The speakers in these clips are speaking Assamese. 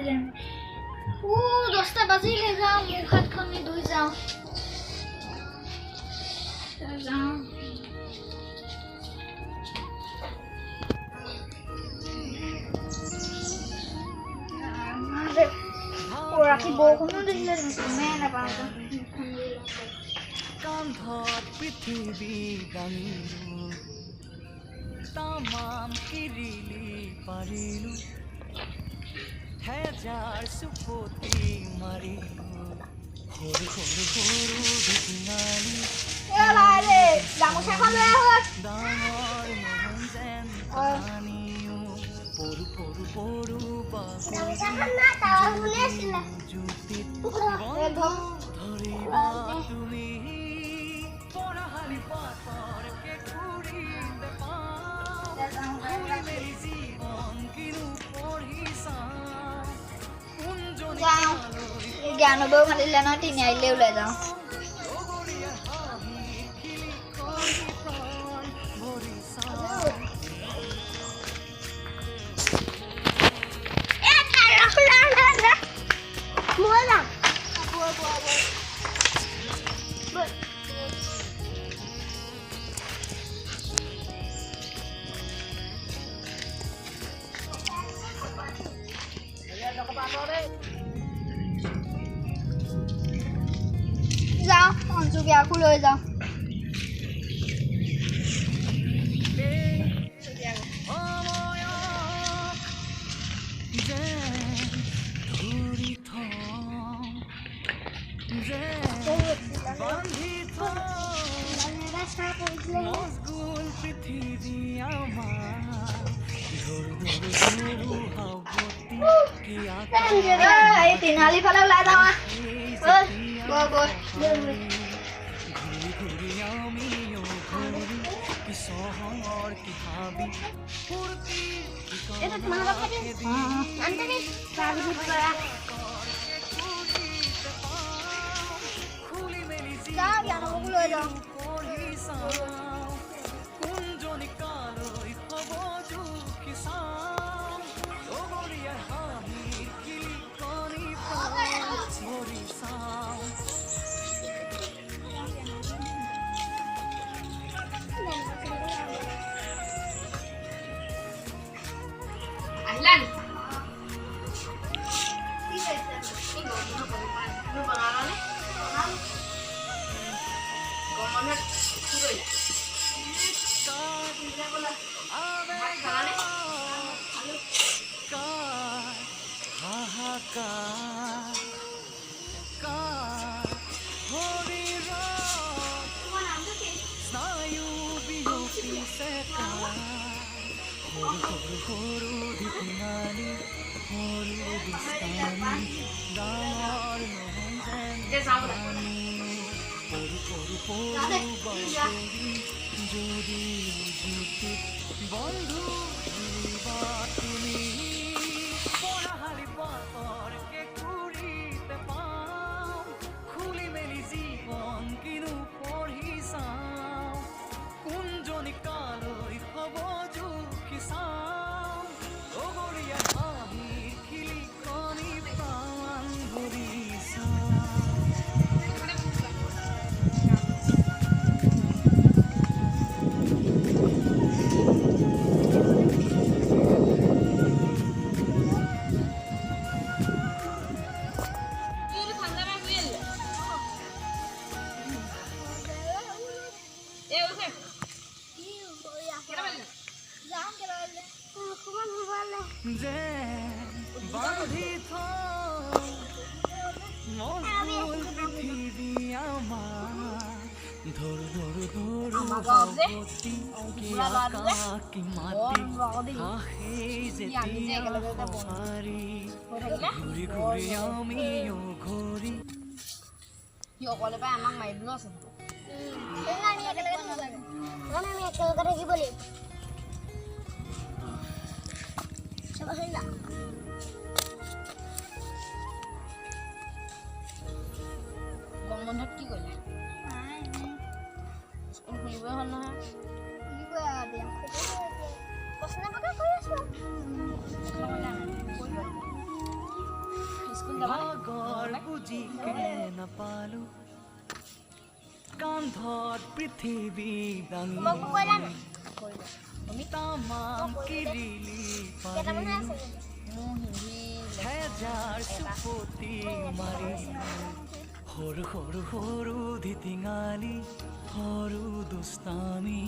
বাজিলে ও 10টা বাজিলে যাও মুখ হাতখন ধুই যাও যাও রাখি বৰষুণো দিছিলে তুমি নাপাওঁ কান্ধত পৃথিৱী দাঙিলো তামাম কিৰিলি পাৰিলো হেজাৰ চুপতি মাৰিলো সৰু সৰু সৰু বিচিনালি গামোচাখন লৈ আহক ডাঙৰ মন যেন কাহানিও পৰু পৰু পৰু জুতিত ধৰিবা তুমি পঢ়ালি পাতৰ কেঁকুৰিতে পাওঁ মেলি জীৱন কিনো পঢ়ি চাওঁ কোনজনী জ্ঞানবৌ মাতিলে নহয় তিনিআলিলৈ ওলাই যাওঁ যাওঁ অঞ্জুবিয়াকো লৈ যাওঁ পৃথিৱী তিনিআলি ফালে ওলাই যাওঁ লৈ যাওঁ কোনজনী কালৈ হ'ব জুখি চাওঁ লগৰীয়াৰ হাঁহিৰ কিলিকনি ভৰি চাওঁ বন্ধু তুমি পঢ়ালি পাতৰ কেঁকুৰিতে পাওঁ খুলি মেলি জীৱন কিনো পঢ়ি চাওঁ কোনজনী কালৈ হ'ব জুখি চাওঁ লগৰীয়াৰ হাঁহিৰ খিলিকনি প্ৰাণ ভৰি চাওঁ যে বান্ধি থওঁ মজবুল পৃথিৱী আমাৰ ধৰু ধৰু ধৰু ভগৱতী কি আকাশ কি মাটি হাঁহি যেতিয়া পাৰি ঘূৰি ঘূৰি আমিও ঘূৰি অকলে পাই আমাক মাৰিবলৈ আছে আমি একেলগে থাকিব লাগিব গৰম বন্ধত কি কৰিলা স্কুল খুলিবই হ'ল নহয় ভাগৰ বুজিকে নাপালো কান্ধত পৃথিৱী দাঙি তামাম কিৰিলি পাৰিলো হেজাৰ চুপতি মাৰি সৰু সৰু সৰু ধিটিঙালি সৰু দুষ্টামি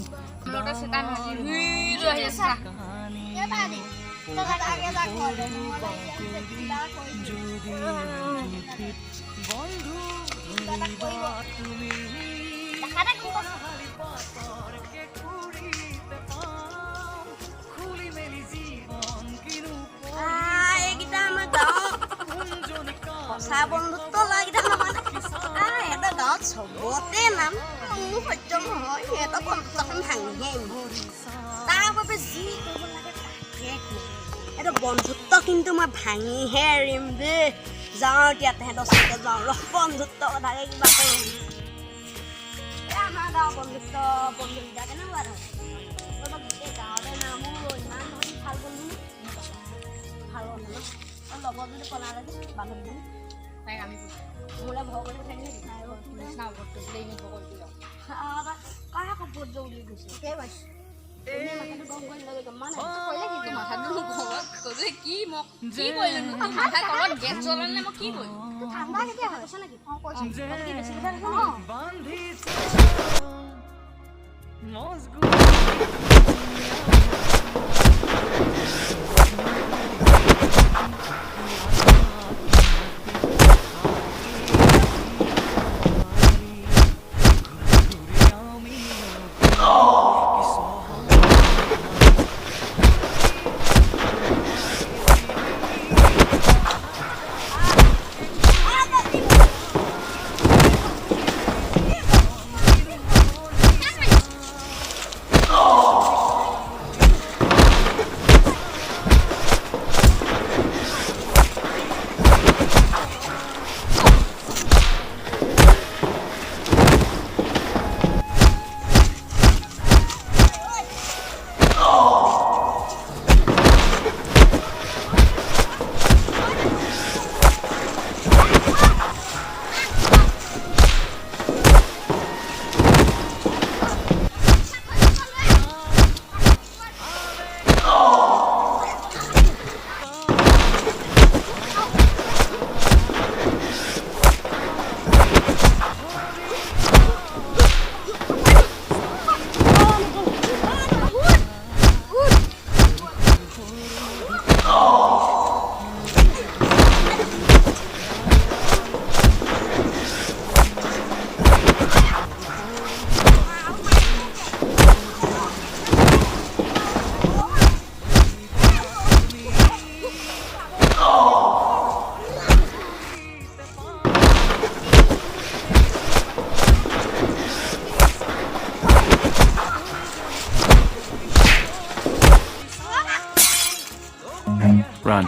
বন্ধু ধৰিবা তুমি খুলি মেলি জীৱন কিনো সঁচা বন্ধুত্ব লাগি এটা গাঁৱত চবতে নাম মোৰ সত্য নহয় সিহঁতৰ বন্ধুত্বখন ভাঙিহে তাৰ বাবে যি কৰিব লাগে তাকে এটা বন্ধুত্ব কিন্তু মই ভাঙিহে এৰিম দেই যাওঁ এতিয়া তেহেঁতৰ ওচৰতে যাওঁ ৰহ বন্ধুত্ব কথাকে কিবা কৰোঁ আমাৰ গাঁৱৰ বন্ধুত্ব বন্ধুকেইটা কেনেকুৱা ধৰ গোটেই গাঁৱতে নামো ইমান নহয় ভাল বন্ধু ভাল বন্ধু ন লগৰ যদি পলা লাগে বান্ধৱী তাইক আমি মোলৈ ভয় কৰি থাকিলে নিচিনা ওপৰটো বোলে এনেই ভয় কৰি দিওঁ কাৰ কাপোৰ যোৰ বুলি কৈছে ঠিকেই পাইছোঁ Run.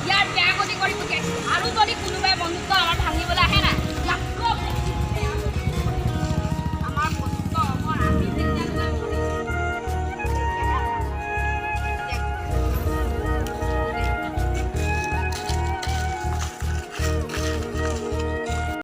ইয়াৰ বেয়া গতি কৰি তোকে আৰু যদি